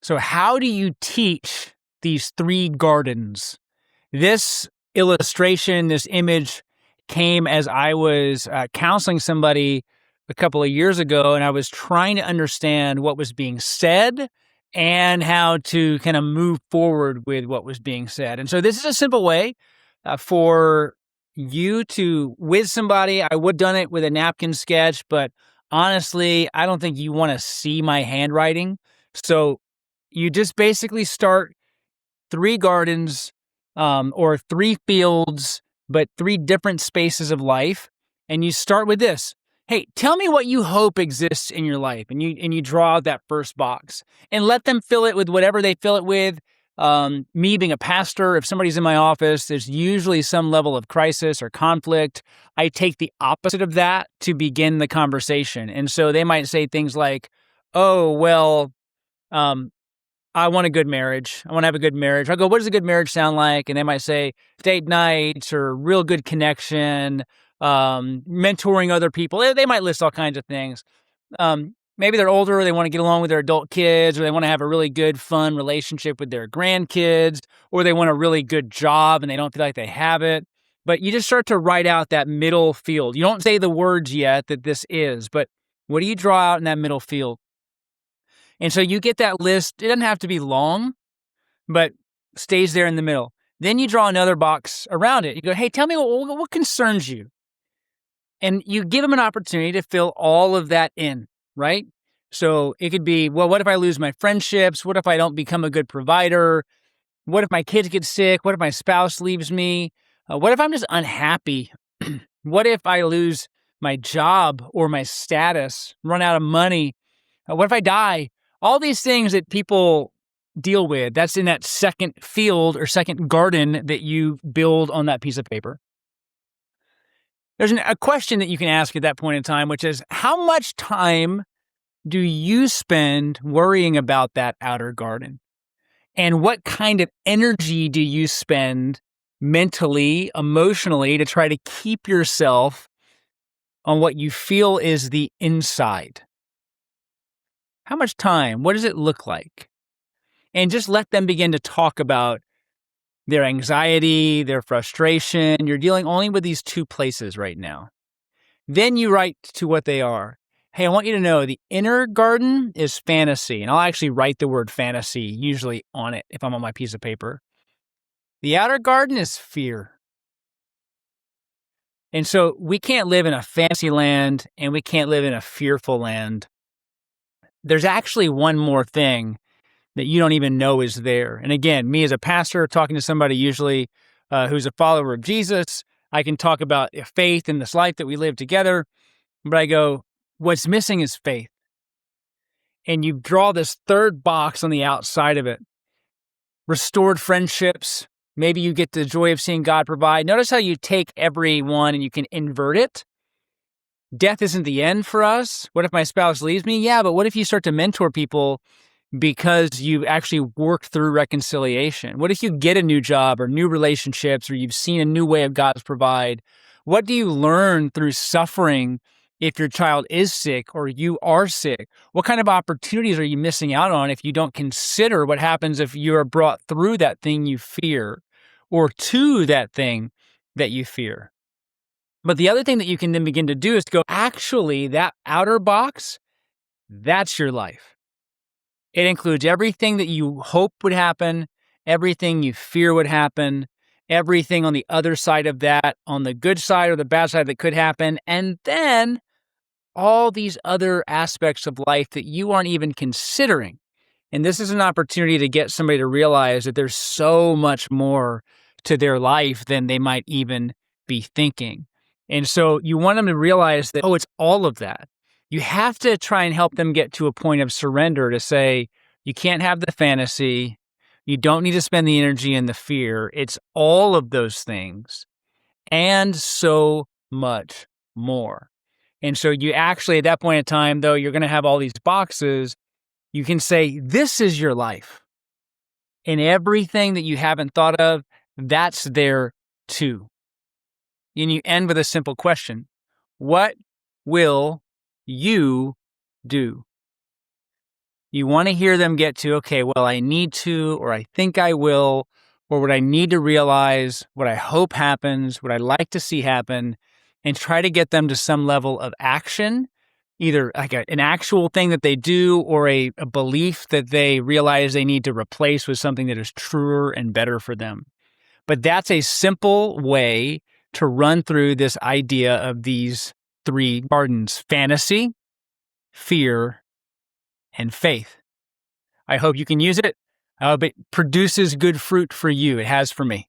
So how do you teach these 3 gardens? This illustration, this image came as I was counseling somebody a couple of years ago, and I was trying to understand what was being said and how to kind of move forward with what was being said. And so this is a simple way for you to, with somebody. I would have done it with a napkin sketch, but honestly, I don't think you want to see my handwriting. So you just basically start 3 gardens, or 3 fields, but 3 different spaces of life. And you start with this. Hey, tell me what you hope exists in your life. And you draw out that first box and let them fill it with whatever they fill it with. Me being a pastor, if somebody's in my office, there's usually some level of crisis or conflict. I take the opposite of that to begin the conversation. And so they might say things like, oh, well, I want a good marriage. I want to have a good marriage. I'll go, what does a good marriage sound like? And they might say date nights or real good connection, mentoring other people. They might list all kinds of things. Maybe they're older, they want to get along with their adult kids, or they want to have a really good, fun relationship with their grandkids, or they want a really good job and they don't feel like they have it. But you just start to write out that middle field. You don't say the words yet that this is, but what do you draw out in that middle field? And so you get that list. It doesn't have to be long, but stays there in the middle. Then you draw another box around it. You go, hey, tell me what concerns you. And you give them an opportunity to fill all of that in, right? So it could be, well, what if I lose my friendships? What if I don't become a good provider? What if my kids get sick? What if my spouse leaves me? What if I'm just unhappy? What if I lose my job or my status, run out of money? What if I die? All these things that people deal with, that's in that second field or second garden that you build on that piece of paper. There's a question that you can ask at that point in time, which is, how much time do you spend worrying about that outer garden? And what kind of energy do you spend mentally, emotionally, to try to keep yourself on what you feel is the inside? How much time? What does it look like? And just let them begin to talk about their anxiety, their frustration. You're dealing only with these 2 places right now. Then you write to what they are. Hey, I want you to know the inner garden is fantasy. And I'll actually write the word fantasy usually on it if I'm on my piece of paper. The outer garden is fear. And so we can't live in a fantasy land and we can't live in a fearful land. There's actually one more thing that you don't even know is there. And again, me as a pastor talking to somebody usually who's a follower of Jesus, I can talk about faith in this life that we live together. But I go, what's missing is faith. And you draw this third box on the outside of it. Restored friendships. Maybe you get the joy of seeing God provide. Notice how you take every one and you can invert it. Death isn't the end for us. What if my spouse leaves me? Yeah, but what if you start to mentor people because you actually worked through reconciliation? What if you get a new job or new relationships, or you've seen a new way of God's provide? What do you learn through suffering if your child is sick or you are sick? What kind of opportunities are you missing out on if you don't consider what happens if you are brought through that thing you fear or to that thing that you fear? But the other thing that you can then begin to do is to go, actually, that outer box, that's your life. It includes everything that you hope would happen, everything you fear would happen, everything on the other side of that, on the good side or the bad side that could happen, and then all these other aspects of life that you aren't even considering. And this is an opportunity to get somebody to realize that there's so much more to their life than they might even be thinking. And so you want them to realize that, oh, it's all of that. You have to try and help them get to a point of surrender to say, you can't have the fantasy. You don't need to spend the energy and the fear. It's all of those things and so much more. And so you actually, at that point in time, though, you're going to have all these boxes. You can say, this is your life. And everything that you haven't thought of, that's there too. And you end with a simple question. What will you do? You want to hear them get to, okay, well, I need to, or I think I will, or what I need to realize, what I hope happens, what I like to see happen, and try to get them to some level of action, either like an actual thing that they do or a belief that they realize they need to replace with something that is truer and better for them. But that's a simple way to run through this idea of these three gardens: fantasy, fear, and faith. I hope you can use it. I hope it produces good fruit for you. It has for me.